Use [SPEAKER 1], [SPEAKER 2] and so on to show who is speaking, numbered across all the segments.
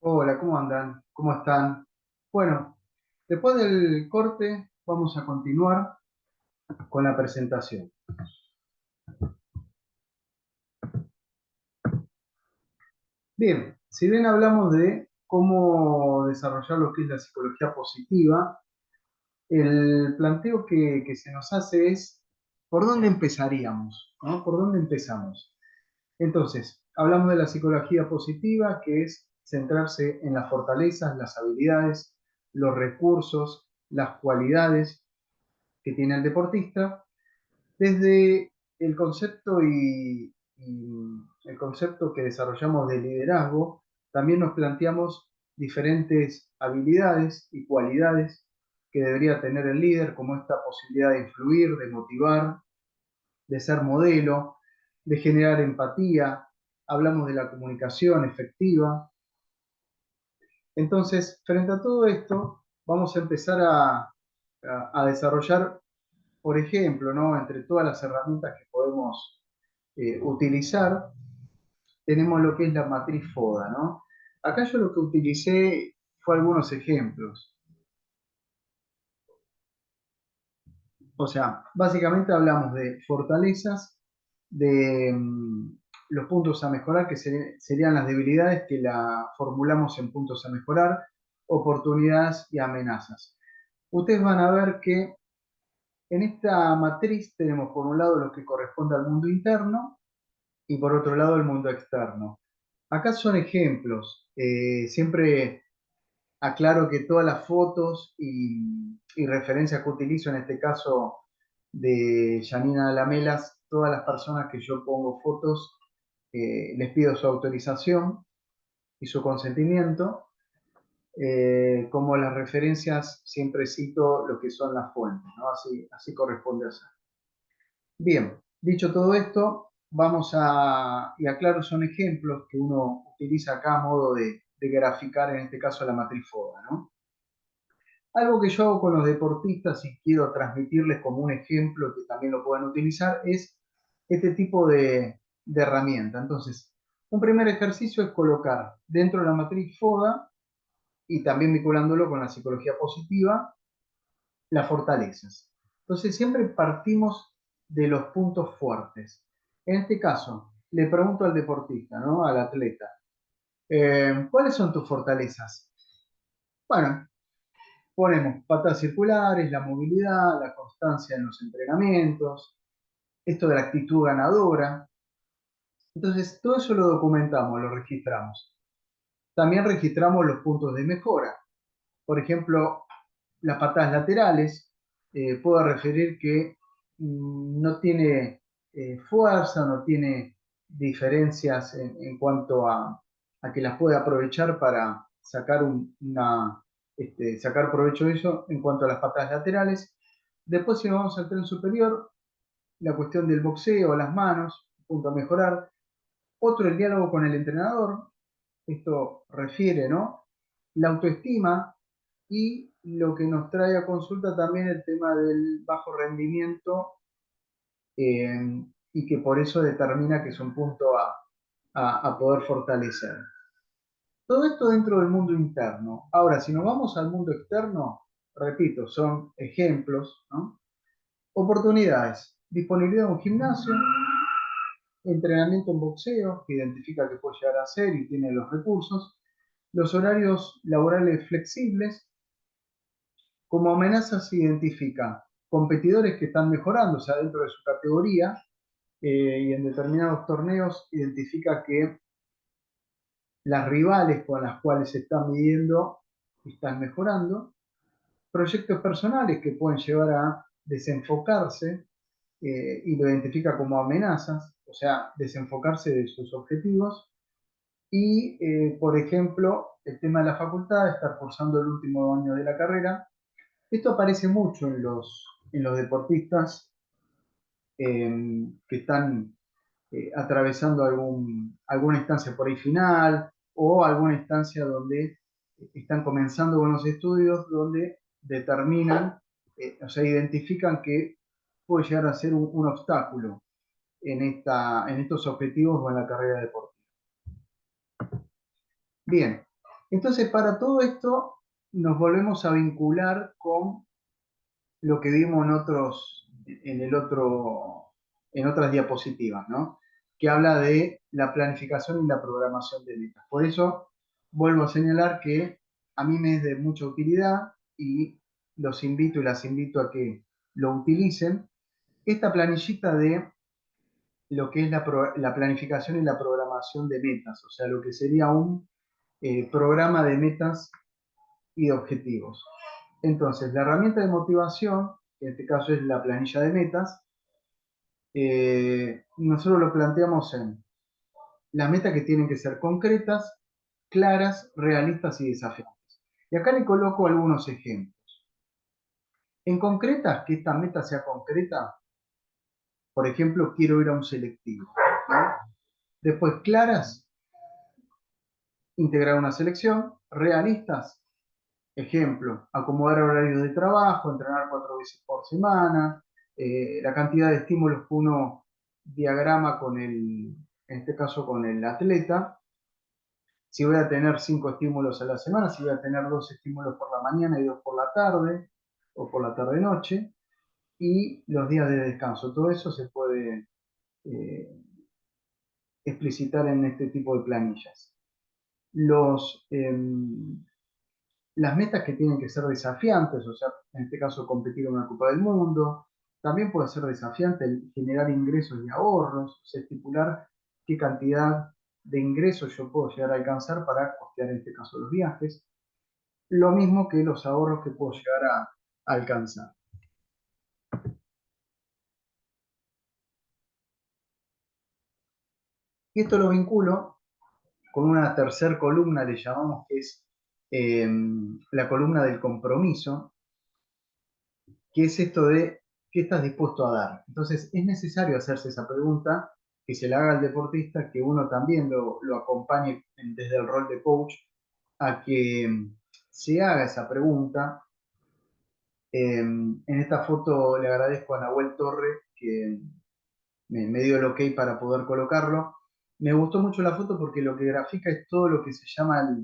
[SPEAKER 1] Hola, ¿cómo andan? ¿Cómo están? Bueno, después del corte vamos a continuar con la presentación. Bien, si bien hablamos de cómo desarrollar lo que es la psicología positiva, el planteo que se nos hace es ¿por dónde empezaríamos? ¿No? ¿Por dónde empezamos? Entonces, hablamos de la psicología positiva, que es centrarse en las fortalezas, las habilidades, los recursos, las cualidades que tiene el deportista. Desde el concepto y el concepto que desarrollamos de liderazgo, también nos planteamos diferentes habilidades y cualidades que debería tener el líder, como esta posibilidad de influir, de motivar, de ser modelo, de generar empatía. Hablamos de la comunicación efectiva. Entonces, frente a todo esto, vamos a empezar a desarrollar, por ejemplo, ¿no? Entre todas las herramientas que podemos utilizar, tenemos lo que es la matriz FODA, ¿no? Acá yo lo que utilicé fue algunos ejemplos. O sea, básicamente hablamos de fortalezas, de los puntos a mejorar, que serían las debilidades que la formulamos en puntos a mejorar, oportunidades y amenazas. Ustedes van a ver que en esta matriz tenemos por un lado lo que corresponde al mundo interno y por otro lado el mundo externo. Acá son ejemplos. Siempre aclaro que todas las fotos y referencias que utilizo, en este caso de Janina Lamelas, todas las personas que yo pongo fotos, les pido su autorización y su consentimiento. Como las referencias, siempre cito lo que son las fuentes, ¿no? Así corresponde hacer. Bien, dicho todo esto, y aclaro, son ejemplos que uno utiliza acá a modo de graficar, en este caso, la matriz FODA, ¿no? Algo que yo hago con los deportistas y quiero transmitirles como un ejemplo que también lo pueden utilizar es este tipo de herramienta. Entonces, un primer ejercicio es colocar dentro de la matriz FODA y también vinculándolo con la psicología positiva, las fortalezas. Entonces, siempre partimos de los puntos fuertes. En este caso, le pregunto al deportista, ¿no? Al atleta, ¿cuáles son tus fortalezas? Bueno, ponemos patas circulares, la movilidad, la constancia en los entrenamientos, esto de la actitud ganadora. Entonces, todo eso lo documentamos, lo registramos. También registramos los puntos de mejora. Por ejemplo, las patas laterales, puedo referir que no tiene fuerza, no tiene diferencias en cuanto a que las puede aprovechar para sacar, sacar provecho de eso en cuanto a las patas laterales. Después, si nos vamos al tren superior, la cuestión del boxeo, las manos, punto a mejorar. Otro, el diálogo con el entrenador. Esto refiere, ¿no? La autoestima y lo que nos trae a consulta también el tema del bajo rendimiento, y que por eso determina que es un punto a poder fortalecer. Todo esto dentro del mundo interno. Ahora, si nos vamos al mundo externo, repito, son ejemplos, ¿no? Oportunidades. Disponibilidad en un gimnasio, entrenamiento en boxeo, que identifica que puede llegar a hacer y tiene los recursos, los horarios laborales flexibles. Como amenaza se identifica competidores que están mejorando, o sea, dentro de su categoría, y en determinados torneos identifica que las rivales con las cuales se están midiendo están mejorando. Proyectos personales que pueden llevar a desenfocarse, y lo identifica como amenazas, o sea, desenfocarse de sus objetivos. Y, por ejemplo, el tema de la facultad, estar cursando el último año de la carrera. Esto aparece mucho en los deportistas que están atravesando alguna instancia por ahí final o alguna instancia donde están comenzando con los estudios, donde determinan, o sea, identifican que puede llegar a ser un obstáculo en estos objetivos o en la carrera deportiva. Bien, Entonces, para todo esto, nos volvemos a vincular con lo que vimos en otras diapositivas, ¿no? Que habla de la planificación y la programación de metas. Por eso, vuelvo a señalar que a mí me es de mucha utilidad y los invito y las invito a que lo utilicen. Esta planillita de lo que es la planificación y la programación de metas, o sea, lo que sería un programa de metas y de objetivos. Entonces, la herramienta de motivación, que en este caso es la planilla de metas, nosotros lo planteamos en las metas que tienen que ser concretas, claras, realistas y desafiantes. Y acá le coloco algunos ejemplos. En concretas, que esta meta sea concreta, por ejemplo, quiero ir a un selectivo, ¿no? Después, claras, integrar una selección. Realistas, ejemplo, acomodar horarios de trabajo, entrenar 4 veces por semana, la cantidad de estímulos que uno diagrama con en este caso con el atleta, si voy a tener 5 estímulos a la semana, si voy a tener 2 estímulos por la mañana y 2 por la tarde, o por la tarde-noche, y los días de descanso. Todo eso se puede eh, explicitar en este tipo de planillas. Los, las metas que tienen que ser desafiantes, o sea, en este caso competir en una Copa del Mundo, también puede ser desafiante el generar ingresos y ahorros, o sea, estipular qué cantidad de ingresos yo puedo llegar a alcanzar para costear en este caso los viajes, lo mismo que los ahorros que puedo llegar a alcanzar. Y esto lo vinculo con una tercer columna, le llamamos que es eh, la columna del compromiso, que es esto de qué estás dispuesto a dar. Entonces, es necesario hacerse esa pregunta, que se la haga al deportista, que uno también lo acompañe desde el rol de coach a que se haga esa pregunta. En esta foto le agradezco a Nahuel Torre que me dio el ok para poder colocarlo. Me gustó mucho la foto porque lo que grafica es todo lo que se llama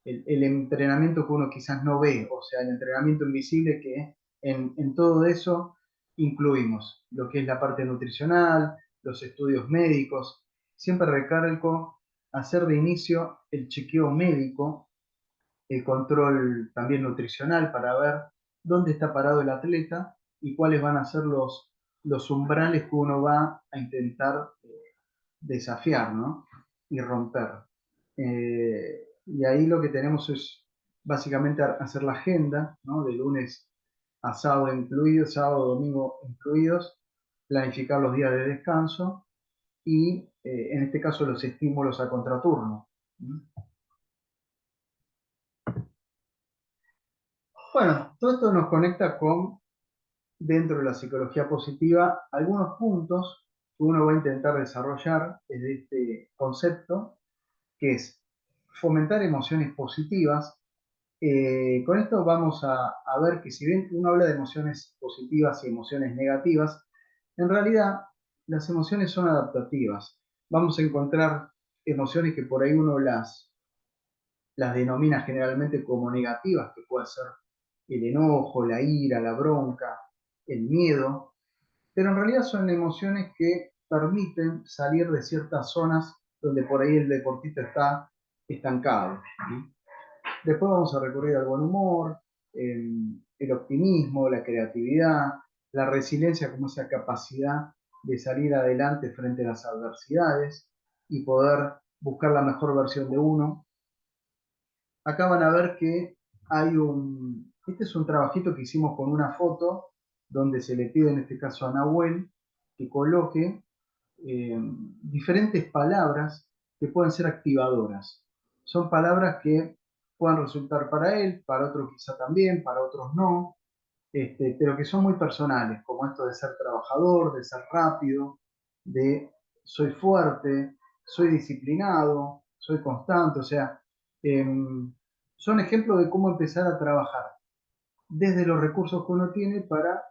[SPEAKER 1] el entrenamiento que uno quizás no ve, o sea, el entrenamiento invisible que en todo eso incluimos lo que es la parte nutricional, los estudios médicos. Siempre recargo hacer de inicio el chequeo médico, el control también nutricional para ver dónde está parado el atleta y cuáles van a ser los umbrales que uno va a intentar desafiar, ¿no? Y romper. Y ahí lo que tenemos es básicamente hacer la agenda, ¿no? De lunes a sábado incluidos, sábado, domingo incluidos, planificar los días de descanso y en este caso los estímulos a contraturno. Bueno, todo esto nos conecta con, dentro de la psicología positiva, algunos puntos que uno va a intentar desarrollar desde este concepto, que es fomentar emociones positivas. Con esto vamos a ver que si bien uno habla de emociones positivas y emociones negativas, en realidad las emociones son adaptativas. Vamos a encontrar emociones que por ahí uno las denomina generalmente como negativas, que puede ser el enojo, la ira, la bronca, el miedo, pero en realidad son emociones que permiten salir de ciertas zonas donde por ahí el deportista está estancado. ¿Sí? Después vamos a recurrir al buen humor, el optimismo, la creatividad, la resiliencia como esa capacidad de salir adelante frente a las adversidades y poder buscar la mejor versión de uno. Acá van a ver que este es un trabajito que hicimos con una foto donde se le pide en este caso a Nahuel que coloque diferentes palabras que pueden ser activadoras. Son palabras que pueden resultar para él, para otros quizá también, para otros no, pero que son muy personales, como esto de ser trabajador, de ser rápido, de soy fuerte, soy disciplinado, soy constante, o sea, son ejemplos de cómo empezar a trabajar desde los recursos que uno tiene para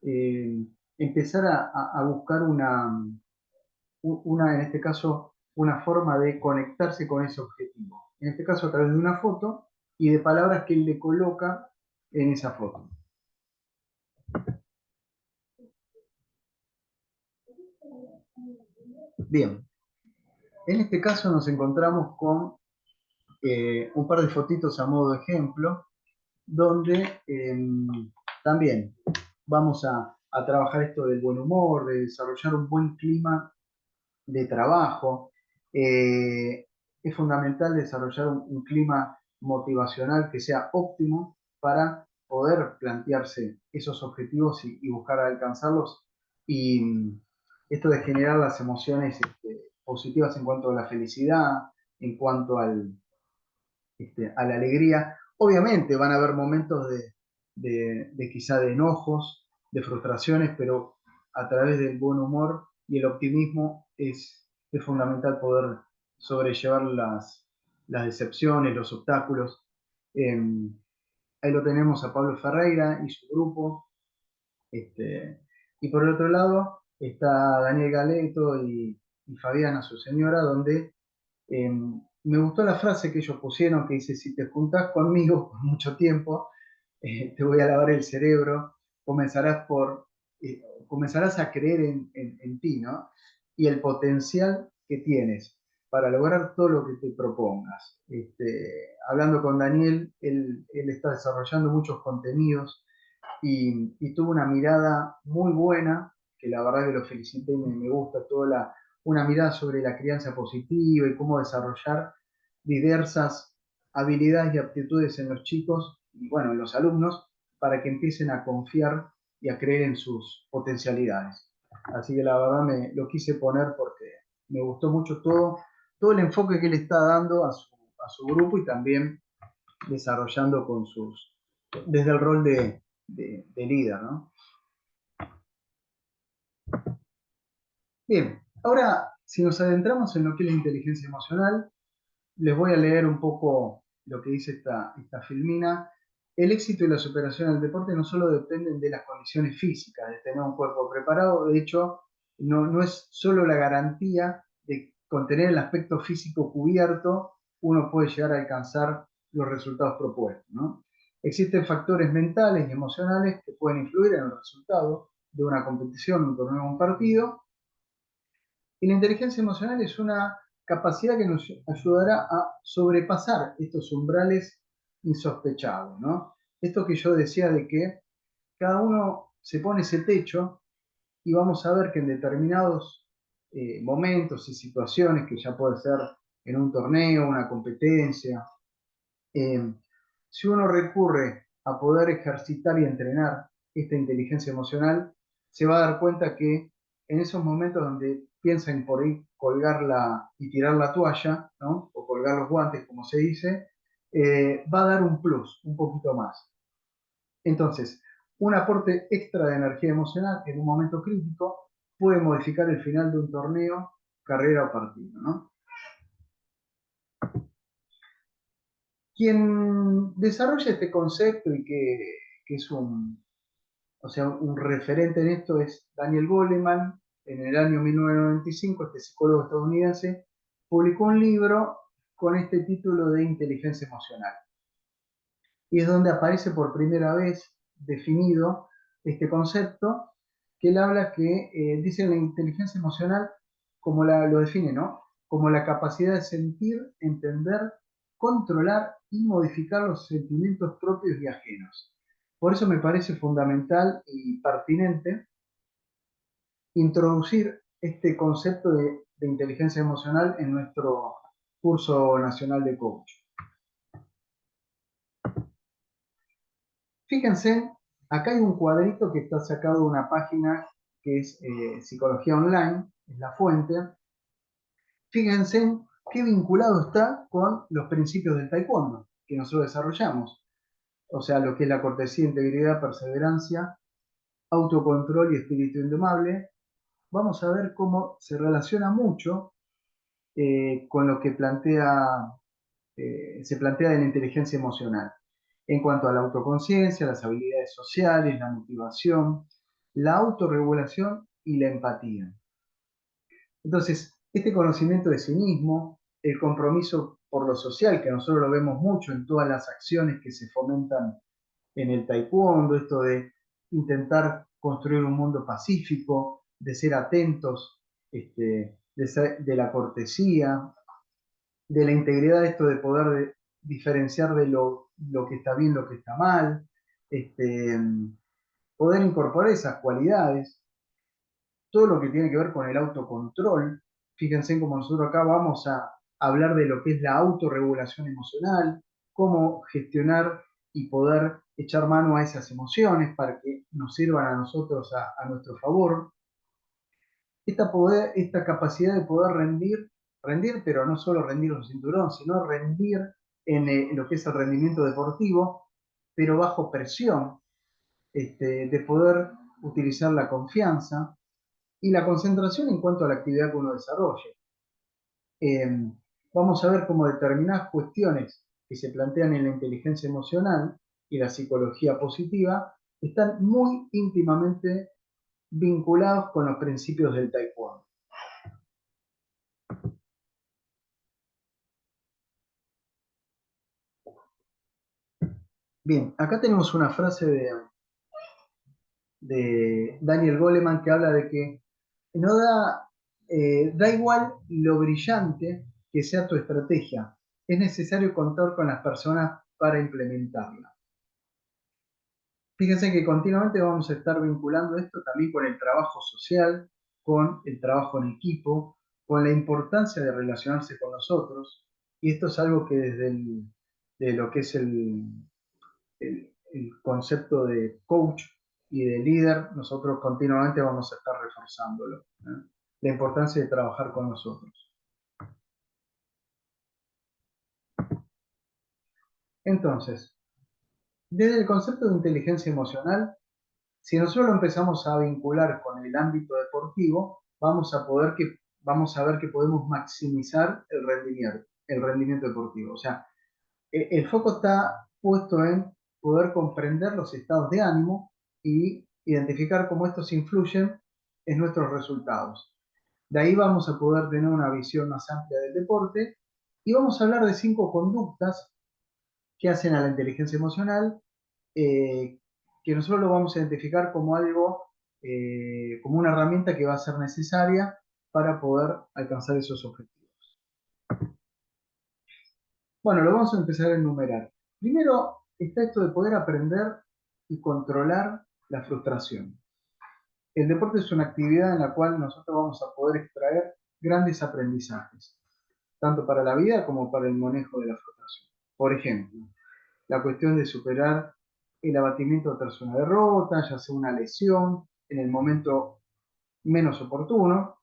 [SPEAKER 1] eh, empezar a buscar en este caso, una forma de conectarse con ese objetivo. en este caso a través de una foto y de palabras que él le coloca en esa foto. Bien, en este caso nos encontramos con un par de fotitos a modo de ejemplo, donde también vamos a trabajar esto del buen humor, de desarrollar un buen clima de trabajo. Es fundamental desarrollar un clima motivacional que sea óptimo para poder plantearse esos objetivos y buscar alcanzarlos. Y esto de generar las emociones positivas en cuanto a la felicidad, en cuanto a la alegría. Obviamente van a haber momentos de quizá de enojos, de frustraciones, pero a través del buen humor y el optimismo es fundamental poder sobrellevar las decepciones, los obstáculos. Eh, Ahí lo tenemos a Pablo Ferreira y su grupo. Este, y por el otro lado está Daniel Galeto y Fabiana, su señora, donde me gustó la frase que ellos pusieron que dice, si te juntás conmigo por mucho tiempo, te voy a lavar el cerebro, comenzarás, comenzarás a creer en ti, ¿no? Y el potencial que tienes para lograr todo lo que te propongas. Hablando con Daniel, él está desarrollando muchos contenidos y tuvo una mirada muy buena, que la verdad que lo felicité y me gusta toda una mirada sobre la crianza positiva y cómo desarrollar diversas habilidades y aptitudes en los chicos y bueno, en los alumnos para que empiecen a confiar y a creer en sus potencialidades. Así que la verdad me lo quise poner porque me gustó mucho todo el enfoque que él está dando a su grupo y también desarrollando desde el rol de líder, ¿no? Bien, ahora si nos adentramos en lo que es la inteligencia emocional, les voy a leer un poco lo que dice esta filmina. El éxito y la superación en el deporte no solo dependen de las condiciones físicas, de tener un cuerpo preparado, de hecho, no es solo la garantía de con tener el aspecto físico cubierto, uno puede llegar a alcanzar los resultados propuestos, ¿no? Existen factores mentales y emocionales que pueden influir en el resultado de una competición, un torneo o un partido, y la inteligencia emocional es una capacidad que nos ayudará a sobrepasar estos umbrales insospechados, ¿no? Esto que yo decía de que cada uno se pone ese techo y vamos a ver que en determinados momentos y situaciones, que ya puede ser en un torneo, una competencia, eh, si uno recurre a poder ejercitar y entrenar esta inteligencia emocional, se va a dar cuenta que en esos momentos donde piensa en por ahí colgarla y tirar la toalla, ¿no? O colgar los guantes, como se dice, va a dar un plus, un poquito más. Entonces, un aporte extra de energía emocional en un momento crítico puede modificar el final de un torneo, carrera o partido, ¿no? Quien desarrolla este concepto y que es o sea, un referente en esto es Daniel Goleman. En el año 1995, este psicólogo estadounidense publicó un libro con este título de inteligencia emocional. Y es donde aparece por primera vez definido este concepto, que él habla que dice la inteligencia emocional, como lo define, ¿no? Como la capacidad de sentir, entender, controlar y modificar los sentimientos propios y ajenos. Por eso me parece fundamental y pertinente introducir este concepto de inteligencia emocional en nuestro curso nacional de coach. Fíjense, acá hay un cuadrito que está sacado de una página que es Psicología Online, es la fuente. Fíjense qué vinculado está con los principios del taekwondo que nosotros desarrollamos. O sea, lo que es la cortesía, integridad, perseverancia, autocontrol y espíritu indomable. Vamos a ver cómo se relaciona mucho con lo que se plantea de la inteligencia emocional en cuanto a la autoconciencia, las habilidades sociales, la motivación, la autorregulación y la empatía. Entonces, este conocimiento de sí mismo, el compromiso por lo social, que nosotros lo vemos mucho en todas las acciones que se fomentan en el taekwondo, esto de intentar construir un mundo pacífico, de ser atentos, de la cortesía, de la integridad, esto de poder diferenciar de lo que está bien, lo que está mal, este, poder incorporar esas cualidades, todo lo que tiene que ver con el autocontrol. Fíjense cómo nosotros acá vamos a hablar de lo que es la autorregulación emocional, cómo gestionar y poder echar mano a esas emociones para que nos sirvan a nosotros a nuestro favor. Esta capacidad de poder rendir, pero no solo rendir un cinturón, sino rendir en lo que es el rendimiento deportivo, pero bajo presión, de poder utilizar la confianza y la concentración en cuanto a la actividad que uno desarrolle. Vamos a ver cómo determinadas cuestiones que se plantean en la inteligencia emocional y la psicología positiva están muy íntimamente vinculados con los principios del taekwondo. Bien, acá tenemos una frase de Daniel Goleman que habla de que no da igual lo brillante que sea tu estrategia, es necesario contar con las personas para implementarla. Fíjense que continuamente vamos a estar vinculando esto también con el trabajo social, con el trabajo en equipo, con la importancia de relacionarse con nosotros, y esto es algo que de lo que es el concepto de coach y de líder, nosotros continuamente vamos a estar reforzándolo, ¿eh? La importancia de trabajar con nosotros. Entonces, desde el concepto de inteligencia emocional, si nosotros lo empezamos a vincular con el ámbito deportivo, vamos a ver que podemos maximizar el rendimiento deportivo. O sea, el foco está puesto en poder comprender los estados de ánimo y identificar cómo estos influyen en nuestros resultados. De ahí vamos a poder tener una visión más amplia del deporte y vamos a hablar de 5 conductas que hacen a la inteligencia emocional, eh, que nosotros lo vamos a identificar como algo, como una herramienta que va a ser necesaria para poder alcanzar esos objetivos. Bueno, lo vamos a empezar a enumerar. Primero está esto de poder aprender y controlar la frustración. El deporte es una actividad en la cual nosotros vamos a poder extraer grandes aprendizajes, tanto para la vida como para el manejo de la frustración. Por ejemplo, la cuestión de superar el abatimiento tras una derrota, ya sea una lesión, en el momento menos oportuno,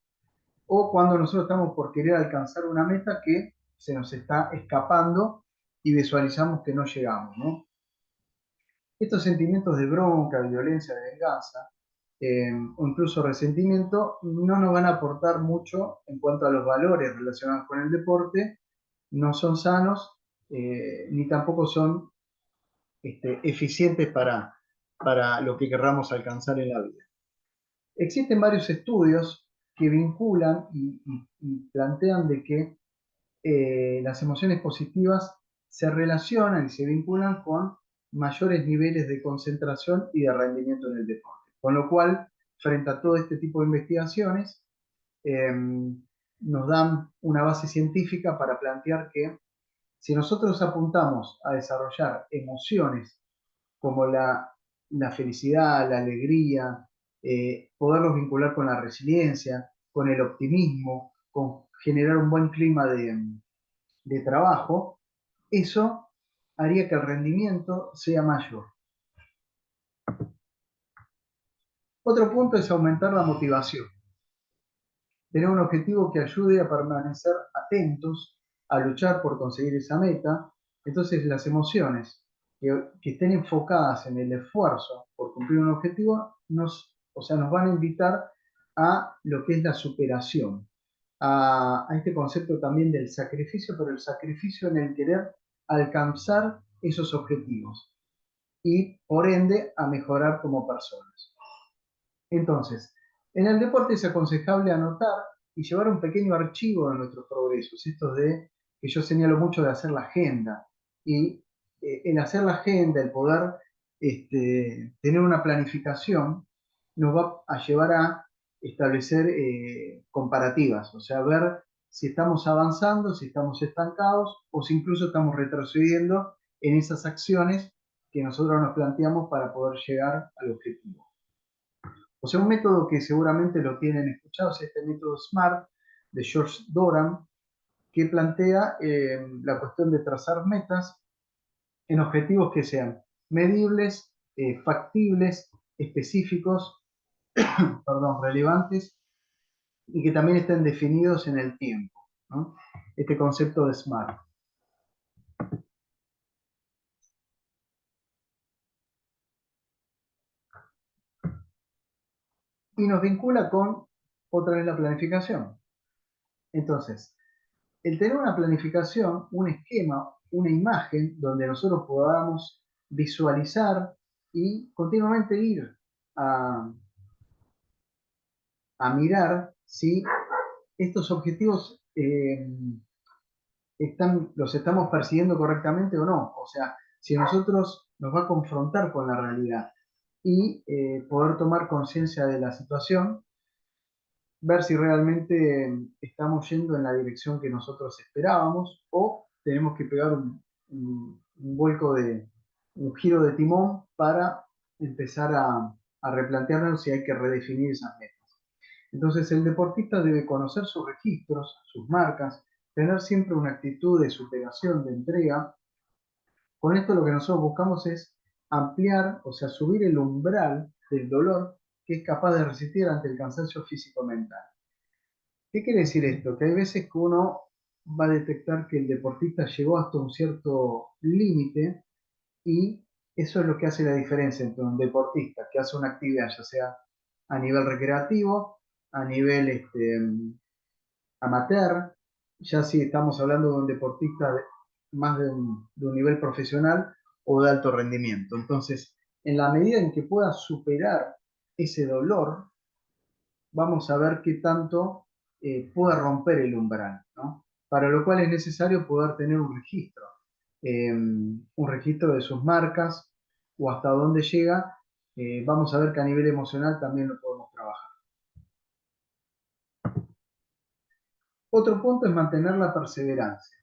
[SPEAKER 1] o cuando nosotros estamos por querer alcanzar una meta que se nos está escapando y visualizamos que no llegamos, ¿no? Estos sentimientos de bronca, de violencia, de venganza, o incluso resentimiento, no nos van a aportar mucho en cuanto a los valores relacionados con el deporte, no son sanos, ni tampoco son eficientes para lo que querramos alcanzar en la vida. Existen varios estudios que vinculan y plantean de que las emociones positivas se relacionan y se vinculan con mayores niveles de concentración y de rendimiento en el deporte. Con lo cual, frente a todo este tipo de investigaciones, nos dan una base científica para plantear que si nosotros apuntamos a desarrollar emociones como la felicidad, la alegría, poderlos vincular con la resiliencia, con el optimismo, con generar un buen clima de trabajo, eso haría que el rendimiento sea mayor. Otro punto es aumentar la motivación. Tener un objetivo que ayude a permanecer atentos, a luchar por conseguir esa meta. Entonces las emociones que estén enfocadas en el esfuerzo por cumplir un objetivo, o sea, nos van a invitar a lo que es la superación, a este concepto también del sacrificio, pero el sacrificio en el querer alcanzar esos objetivos y por ende a mejorar como personas. Entonces, en el deporte es aconsejable anotar y llevar un pequeño archivo de nuestros progresos, estos de que yo señalo mucho de hacer la agenda. Y el hacer la agenda, el poder tener una planificación, nos va a llevar a establecer comparativas, o sea, ver si estamos avanzando, si estamos estancados o si incluso estamos retrocediendo en esas acciones que nosotros nos planteamos para poder llegar al objetivo. O sea, un método que seguramente lo tienen escuchado es este método SMART de George Doran, que plantea la cuestión de trazar metas en objetivos que sean medibles, factibles, específicos, perdón, relevantes y que también estén definidos en el tiempo, ¿no? Este concepto de SMART. Y nos vincula con otra vez la planificación. Entonces, el tener una planificación, un esquema, una imagen donde nosotros podamos visualizar y continuamente ir a, a mirar si estos objetivos los estamos persiguiendo correctamente o no. O sea, si nosotros nos va a confrontar con la realidad y poder tomar conciencia de la situación, ver si realmente estamos yendo en la dirección que nosotros esperábamos o tenemos que pegar un vuelco un giro de timón para empezar a replantearnos si hay que redefinir esas metas. Entonces el deportista debe conocer sus registros, sus marcas, tener siempre una actitud de superación, de entrega. Con esto lo que nosotros buscamos es ampliar, o sea, subir el umbral del dolor que es capaz de resistir ante el cansancio físico-mental. ¿Qué quiere decir esto? Que hay veces que uno va a detectar que el deportista llegó hasta un cierto límite y eso es lo que hace la diferencia entre un deportista que hace una actividad, ya sea a nivel recreativo, a nivel amateur, ya si estamos hablando de un deportista más de un nivel profesional o de alto rendimiento. Entonces, en la medida en que pueda superar ese dolor, vamos a ver qué tanto puede romper el umbral, ¿no? Para lo cual es necesario poder tener un registro de sus marcas o hasta dónde llega. Vamos a ver que a nivel emocional también lo podemos trabajar. Otro punto es mantener la perseverancia.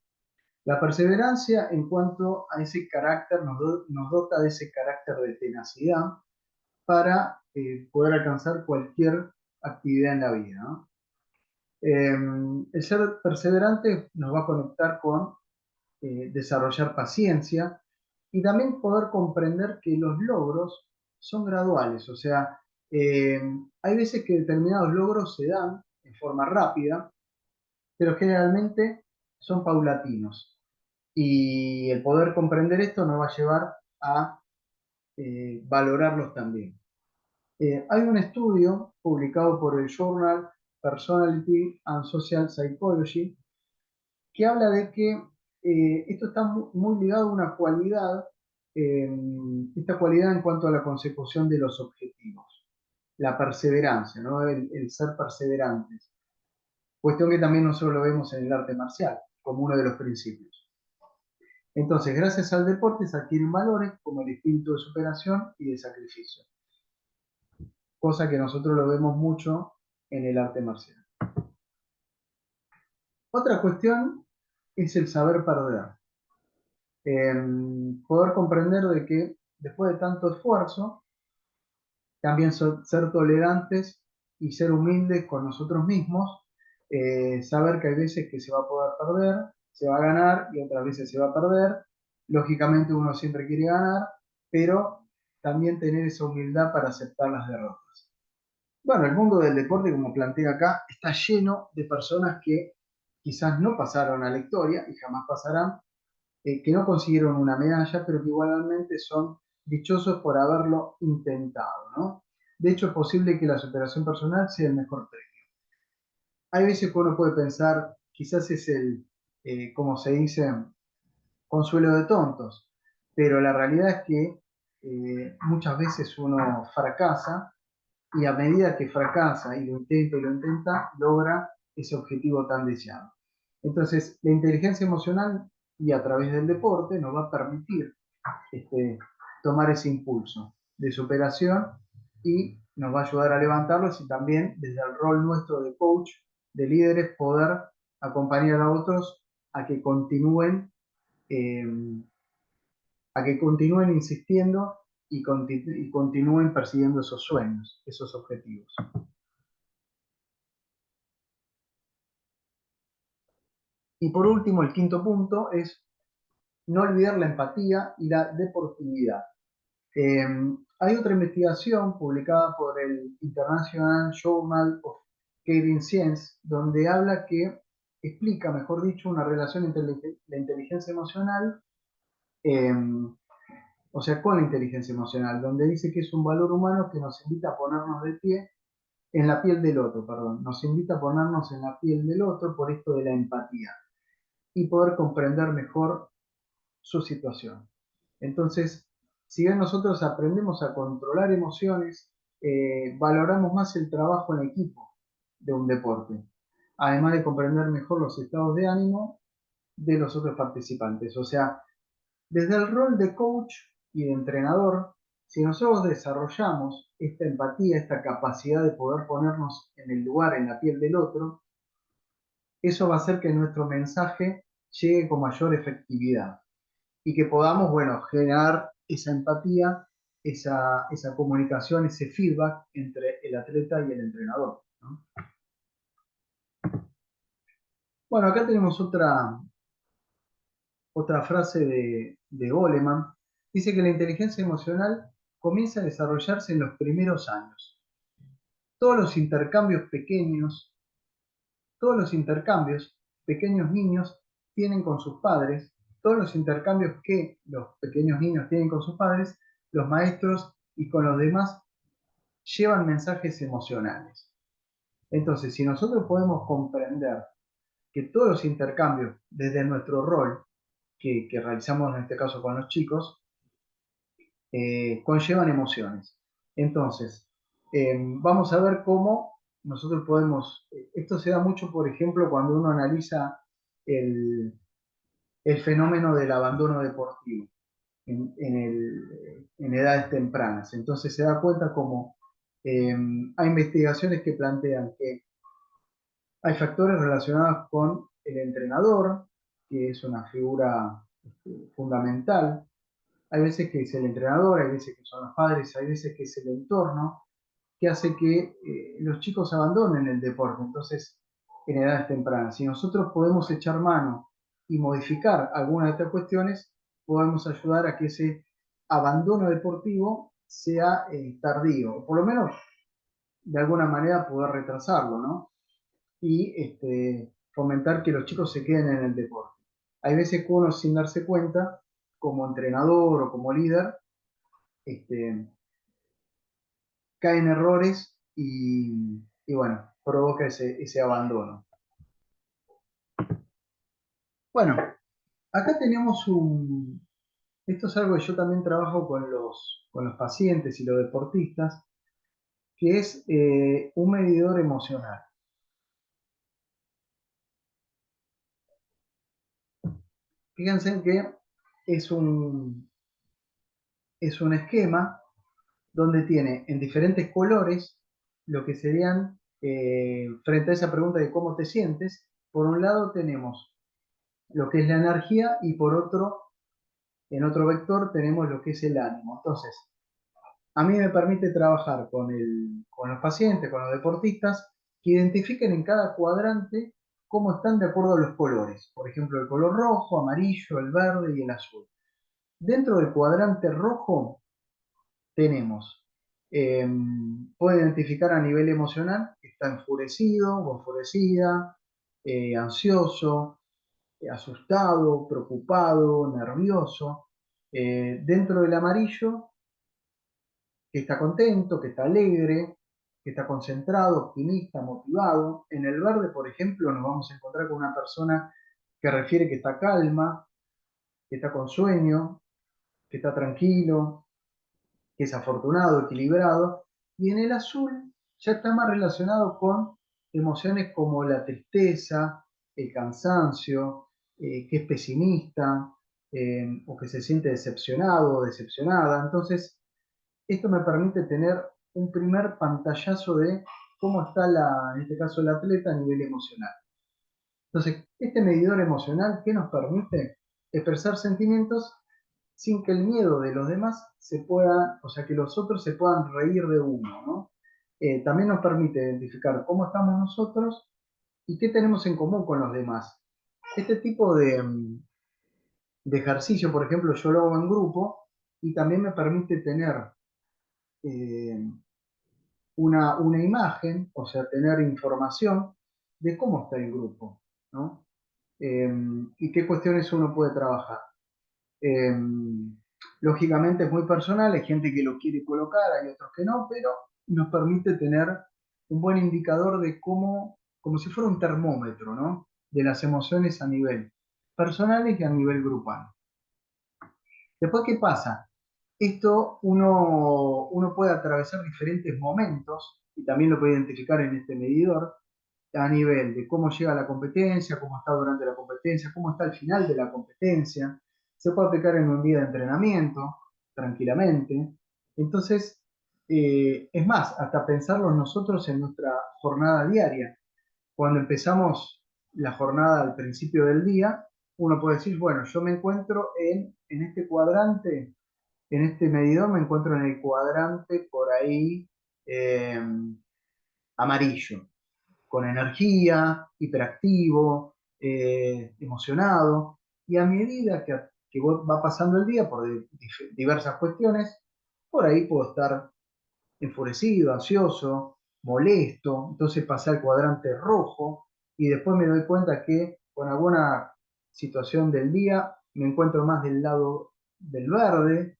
[SPEAKER 1] La perseverancia en cuanto a ese carácter nos dota de ese carácter de tenacidad para poder alcanzar cualquier actividad en la vida, ¿no? El ser perseverante nos va a conectar con desarrollar paciencia y también poder comprender que los logros son graduales, o sea, eh, hay veces que determinados logros se dan en forma rápida, pero generalmente son paulatinos. Y el poder comprender esto nos va a llevar a valorarlos también. Hay un estudio publicado por el Journal Personality and Social Psychology que habla de que esto está muy ligado a una cualidad, eh, esta cualidad en cuanto a la consecución de los objetivos, la perseverancia, ¿no? El ser perseverantes, cuestión que también nosotros lo vemos en el arte marcial, como uno de los principios. Entonces, gracias al deporte se adquieren valores como el espíritu de superación y de sacrificio, cosa que nosotros lo vemos mucho en el arte marcial. Otra cuestión es el saber perder. Poder comprender de que después de tanto esfuerzo, también ser tolerantes y ser humildes con nosotros mismos, saber que hay veces que se va a poder perder, se va a ganar y otras veces se va a perder. Lógicamente uno siempre quiere ganar, pero también tener esa humildad para aceptar las derrotas. Bueno, el mundo del deporte, como plantea acá, está lleno de personas que quizás no pasaron a la historia y jamás pasarán, que no consiguieron una medalla, pero que igualmente son dichosos por haberlo intentado, ¿no? De hecho, es posible que la superación personal sea el mejor premio. Hay veces que uno puede pensar, quizás es como se dice, consuelo de tontos, pero la realidad es que muchas veces uno fracasa y a medida que fracasa y lo intenta, logra ese objetivo tan deseado. Entonces, la inteligencia emocional y a través del deporte nos va a permitir tomar ese impulso de superación y nos va a ayudar a levantarlos y también desde el rol nuestro de coach, de líderes, poder acompañar a otros a que continúen, eh, insistiendo y continúen persiguiendo esos sueños, esos objetivos. Y por último, el quinto punto es no olvidar la empatía y la deportividad. Eh, Hay otra investigación publicada por el International Journal of Caring Science, donde habla que explica, mejor dicho, una relación entre la inteligencia emocional, eh, o sea, con la inteligencia emocional, donde dice que es un valor humano que nos invita a ponernos de pie en la piel del otro, perdón, nos invita a ponernos en la piel del otro por esto de la empatía y poder comprender mejor su situación. Entonces, si bien nosotros aprendemos a controlar emociones, valoramos más el trabajo en equipo de un deporte, además de comprender mejor los estados de ánimo de los otros participantes. O sea, desde el rol de coach y de entrenador, si nosotros desarrollamos esta empatía, esta capacidad de poder ponernos en el lugar, en la piel del otro, eso va a hacer que nuestro mensaje llegue con mayor efectividad y que podamos, bueno, generar esa empatía, esa comunicación, ese feedback entre el atleta y el entrenador, ¿no? Bueno, acá tenemos otra frase de Goleman. Dice que la inteligencia emocional comienza a desarrollarse en los primeros años. Todos los intercambios pequeños, todos los intercambios pequeños niños tienen con sus padres, todos los intercambios que los pequeños niños tienen con sus padres, los maestros y con los demás llevan mensajes emocionales. Entonces, si nosotros podemos comprender que todos los intercambios desde nuestro rol que realizamos en este caso con los chicos, conllevan emociones. Entonces, vamos a ver cómo nosotros podemos, esto se da mucho, por ejemplo, cuando uno analiza el, el fenómeno del abandono deportivo en edades tempranas. Entonces se da cuenta como hay investigaciones que plantean que hay factores relacionados con el entrenador, que es una figura fundamental. Hay veces que es el entrenador, hay veces que son los padres, hay veces que es el entorno, que hace que los chicos abandonen el deporte. Entonces, en edades tempranas, si nosotros podemos echar mano y modificar algunas de estas cuestiones, podemos ayudar a que ese abandono deportivo sea tardío, o por lo menos de alguna manera poder retrasarlo, ¿no? Y fomentar que los chicos se queden en el deporte. Hay veces que uno sin darse cuenta, como entrenador o como líder, este, cae en errores y bueno, provoca ese abandono. Bueno, acá tenemos esto es algo que yo también trabajo con los pacientes y los deportistas, que es un medidor emocional. Fíjense que es es un esquema donde tiene en diferentes colores lo que serían, frente a esa pregunta de cómo te sientes, por un lado tenemos lo que es la energía y por otro, en otro vector tenemos lo que es el ánimo. Entonces, a mí me permite trabajar con los pacientes, con los deportistas, que identifiquen en cada cuadrante cómo están de acuerdo a los colores. Por ejemplo, el color rojo, amarillo, el verde y el azul. Dentro del cuadrante rojo tenemos, eh, puede identificar a nivel emocional que está enfurecido o enfurecida, ansioso, asustado, preocupado, nervioso. Dentro del amarillo, que está contento, que está alegre, que está concentrado, optimista, motivado. En el verde, por ejemplo, nos vamos a encontrar con una persona que refiere que está calma, que está con sueño, que está tranquilo, que es afortunado, equilibrado, y en el azul ya está más relacionado con emociones como la tristeza, el cansancio, que es pesimista, o que se siente decepcionado o decepcionada. Entonces, esto me permite tener un primer pantallazo de cómo está, en este caso, el atleta a nivel emocional. Entonces, este medidor emocional, ¿qué nos permite? Expresar sentimientos sin que el miedo de los demás se pueda, o sea, que los otros se puedan reír de uno, ¿no? También nos permite identificar cómo estamos nosotros y qué tenemos en común con los demás. Este tipo de ejercicio, por ejemplo, yo lo hago en grupo y también me permite tener eh, una imagen, o sea, tener información de cómo está el grupo, ¿no? Eh, y qué cuestiones uno puede trabajar. Eh, Lógicamente es muy personal, hay gente que lo quiere colocar, hay otros que no, pero nos permite tener un buen indicador de cómo, como si fuera un termómetro, ¿no? De las emociones a nivel personales y a nivel grupal. Después, ¿qué pasa? Esto uno puede atravesar diferentes momentos y también lo puede identificar en este medidor a nivel de cómo llega la competencia, cómo está durante la competencia, cómo está al final de la competencia. Se puede aplicar en un día de entrenamiento, tranquilamente. Entonces, es más, hasta pensarlo nosotros en nuestra jornada diaria. Cuando empezamos la jornada al principio del día, uno puede decir, bueno, yo me encuentro en este cuadrante, en este medidor me encuentro en el cuadrante por ahí eh, amarillo, con energía, hiperactivo, emocionado, y a medida que va pasando el día por diversas cuestiones, por ahí puedo estar enfurecido, ansioso, molesto, entonces pasé al cuadrante rojo y después me doy cuenta que con alguna situación del día me encuentro más del lado del verde,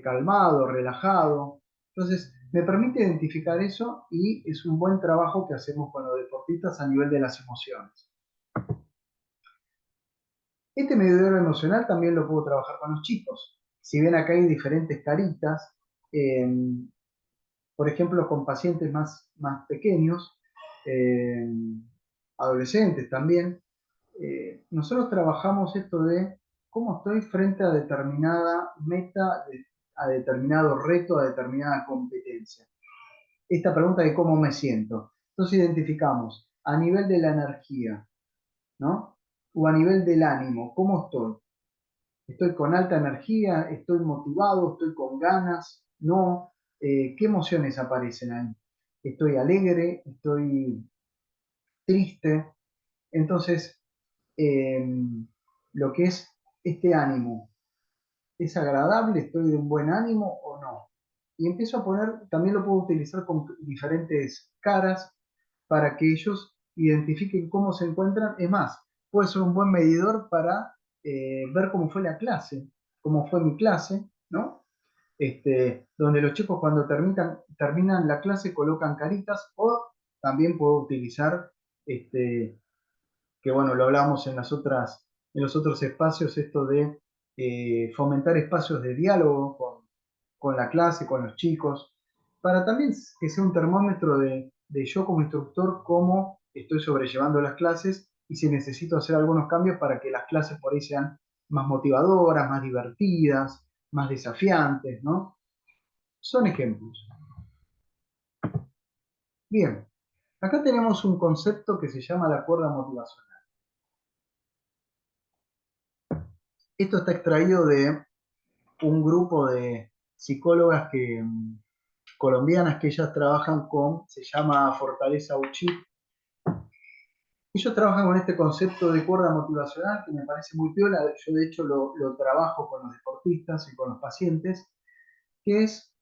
[SPEAKER 1] calmado, relajado. Entonces, me permite identificar eso y es un buen trabajo que hacemos con los deportistas a nivel de las emociones. Este medidor emocional también lo puedo trabajar con los chicos. Si ven acá hay diferentes caritas, eh, por ejemplo, con pacientes más pequeños, eh, adolescentes también, nosotros trabajamos esto de cómo estoy frente a determinada meta, a determinado reto, a determinada competencia. Esta pregunta de cómo me siento. Entonces identificamos a nivel de la energía, ¿no? O a nivel del ánimo, ¿cómo estoy? ¿Estoy con alta energía? ¿Estoy motivado? ¿Estoy con ganas? ¿No? ¿Qué emociones aparecen ahí? ¿Estoy alegre? ¿Estoy triste? Entonces, eh, lo que es este ánimo, ¿es agradable? ¿Estoy de un buen ánimo o no? Y empiezo a poner, también lo puedo utilizar con diferentes caras para que ellos identifiquen cómo se encuentran. Es más, puede ser un buen medidor para ver cómo fue la clase, cómo fue mi clase, ¿no? Donde los chicos cuando terminan la clase colocan caritas o también puedo utilizar que bueno, lo hablamos en los otros espacios, esto de fomentar espacios de diálogo con la clase, con los chicos, para también que sea un termómetro de yo como instructor, cómo estoy sobrellevando las clases y si necesito hacer algunos cambios para que las clases por ahí sean más motivadoras, más divertidas, más desafiantes, ¿no? Son ejemplos. Bien, acá tenemos un concepto que se llama la cuerda motivacional. Esto está extraído de un grupo de psicólogas colombianas que ellas trabajan se llama Fortaleza Uchit. Ellos trabajan con este concepto de cuerda motivacional que me parece muy piola. Yo de hecho lo trabajo con los deportistas y con los pacientes, que es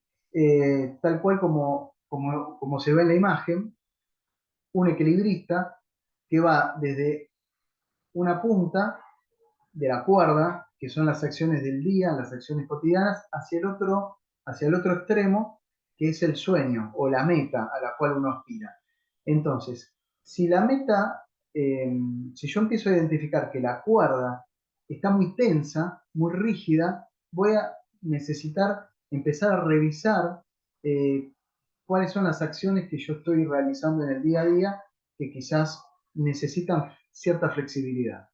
[SPEAKER 1] tal cual como se ve en la imagen, un equilibrista que va desde una punta de la cuerda, que son las acciones del día, las acciones cotidianas, hacia el otro extremo, que es el sueño o la meta a la cual uno aspira. Entonces, si la meta, si yo empiezo a identificar que la cuerda está muy tensa, muy rígida, voy a necesitar empezar a revisar eh, cuáles son las acciones que yo estoy realizando en el día a día que quizás necesitan cierta flexibilidad.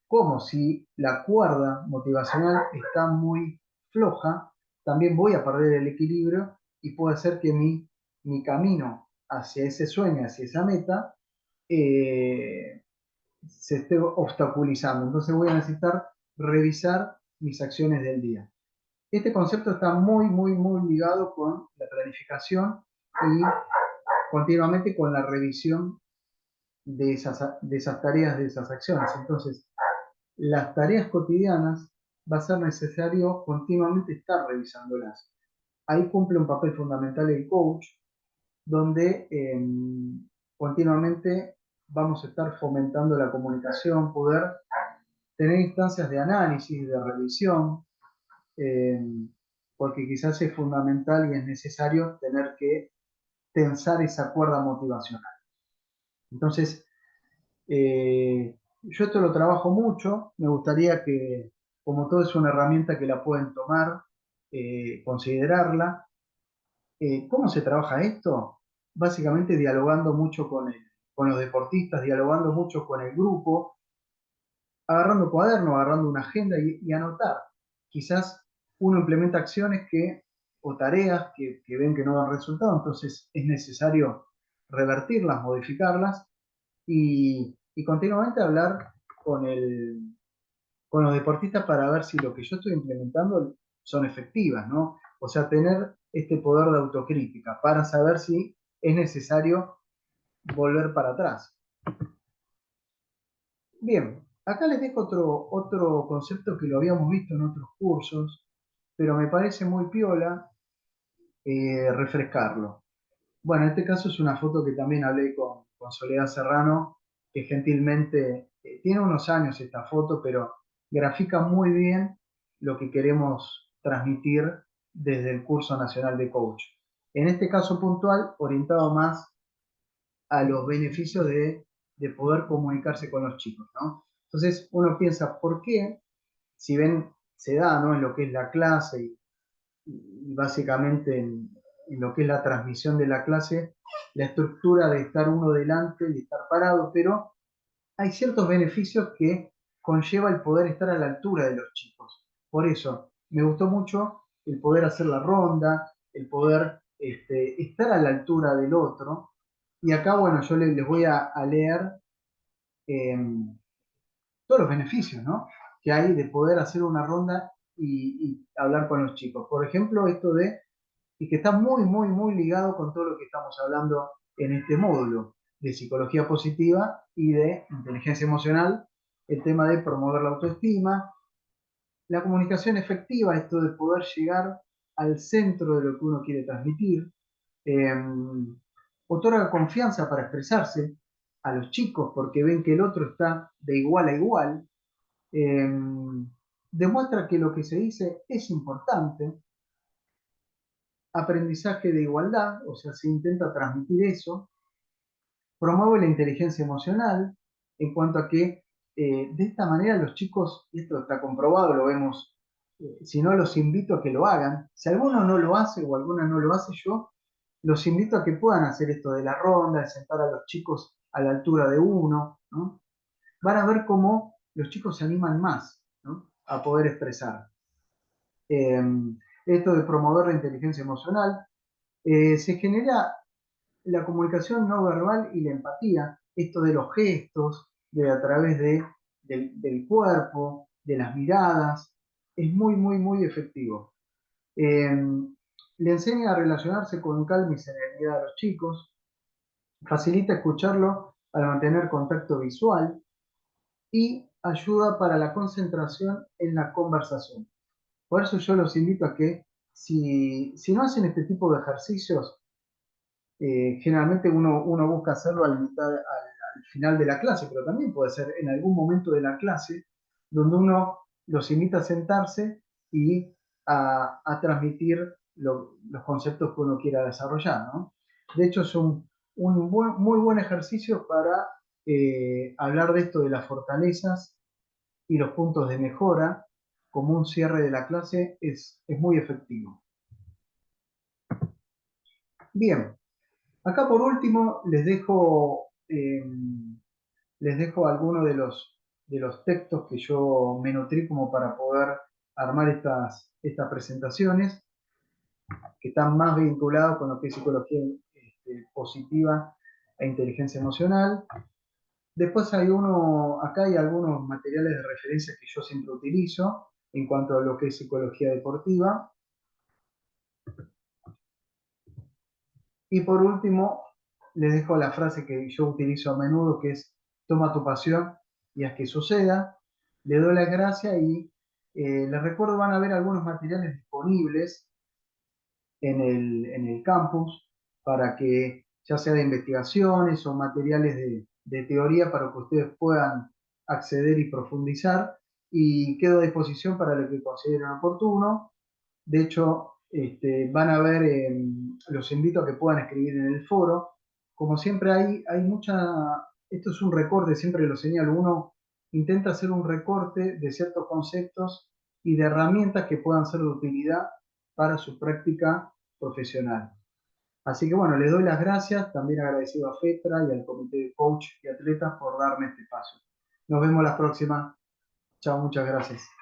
[SPEAKER 1] Como si la cuerda motivacional está muy floja, también voy a perder el equilibrio y puede ser que mi camino hacia ese sueño, hacia esa meta, eh, se esté obstaculizando. Entonces voy a necesitar revisar mis acciones del día. Este concepto está muy, muy, muy ligado con la planificación y continuamente con la revisión de esas tareas, de esas acciones. Entonces, las tareas cotidianas va a ser necesario continuamente estar revisándolas. Ahí cumple un papel fundamental el coach, donde continuamente vamos a estar fomentando la comunicación, poder tener instancias de análisis, de revisión, eh, porque quizás es fundamental y es necesario tener que tensar esa cuerda motivacional. Entonces, yo esto lo trabajo mucho, me gustaría que, como todo es una herramienta que la pueden tomar, considerarla. ¿Cómo se trabaja esto? Básicamente dialogando mucho con los deportistas, dialogando mucho con el grupo, agarrando cuaderno, agarrando una agenda y anotar. Quizás uno implementa acciones o tareas que ven que no dan resultado, entonces es necesario revertirlas, modificarlas y continuamente hablar con, con los deportistas para ver si lo que yo estoy implementando son efectivas, ¿no? O sea, tener este poder de autocrítica para saber si es necesario volver para atrás. Bien, acá les dejo otro concepto que lo habíamos visto en otros cursos, pero me parece muy piola refrescarlo. Bueno, en este caso es una foto que también hablé con Soledad Serrano, que gentilmente tiene unos años esta foto, pero grafica muy bien lo que queremos transmitir desde el curso nacional de coach. En este caso puntual, orientado más a los beneficios de poder comunicarse con los chicos, ¿no? Entonces uno piensa, ¿por qué? Si ven, se da, ¿no? En lo que es la clase y básicamente en lo que es la transmisión de la clase, la estructura de estar uno delante y estar parado, pero hay ciertos beneficios que conlleva el poder estar a la altura de los chicos. Por eso, me gustó mucho el poder hacer la ronda, el poder estar a la altura del otro. Y acá, bueno, yo les voy a leer eh, todos los beneficios, ¿no? Que hay de poder hacer una ronda y hablar con los chicos. Por ejemplo, esto y que está muy, muy, muy ligado con todo lo que estamos hablando en este módulo de psicología positiva y de inteligencia emocional, el tema de promover la autoestima, la comunicación efectiva, esto de poder llegar al centro de lo que uno quiere transmitir, eh, otorga confianza para expresarse a los chicos porque ven que el otro está de igual a igual, eh, demuestra que lo que se dice es importante, aprendizaje de igualdad, o sea, se intenta transmitir eso, promueve la inteligencia emocional en cuanto a que de esta manera los chicos, y esto está comprobado, lo vemos, si no los invito a que lo hagan, si alguno no lo hace o alguna no lo hace, yo los invito a que puedan hacer esto de la ronda, de sentar a los chicos a la altura de uno, ¿no? Van a ver cómo los chicos se animan más, ¿no? A poder expresar. Eh, Esto de promover la inteligencia emocional, se genera la comunicación no verbal y la empatía, esto de los gestos, de a través del cuerpo, de las miradas, es muy, muy, muy efectivo. Eh, Le enseña a relacionarse con calma y serenidad a los chicos, facilita escucharlo al mantener contacto visual y ayuda para la concentración en la conversación. Por eso yo los invito a que si no hacen este tipo de ejercicios, generalmente uno busca hacerlo al final de la clase, pero también puede ser en algún momento de la clase donde uno los invita a sentarse y a transmitir los conceptos que uno quiera desarrollar, ¿no? De hecho, es muy buen ejercicio para hablar de esto de las fortalezas y los puntos de mejora como un cierre de la clase es muy efectivo. Bien, acá por último les dejo algunos de los textos que yo me nutrí como para poder armar estas presentaciones, que están más vinculados con lo que es psicología positiva e inteligencia emocional. Después acá hay algunos materiales de referencia que yo siempre utilizo en cuanto a lo que es psicología deportiva. Y por último, les dejo la frase que yo utilizo a menudo, que es: toma tu pasión y haz que suceda. Le doy las gracias y les recuerdo, van a haber algunos materiales disponibles en el campus para que, ya sea de investigaciones o materiales de teoría, para que ustedes puedan acceder y profundizar. Y quedo a disposición para lo que consideren oportuno. De hecho, van a ver, los invito a que puedan escribir en el foro. Como siempre hay mucha, esto es un recorte, siempre lo señalo, uno intenta hacer un recorte de ciertos conceptos y de herramientas que puedan ser de utilidad para su práctica profesional. Así que bueno, les doy las gracias, también agradecido a FETRA y al Comité de Coach y Atletas por darme este espacio. Nos vemos la próxima. Chao, muchas gracias.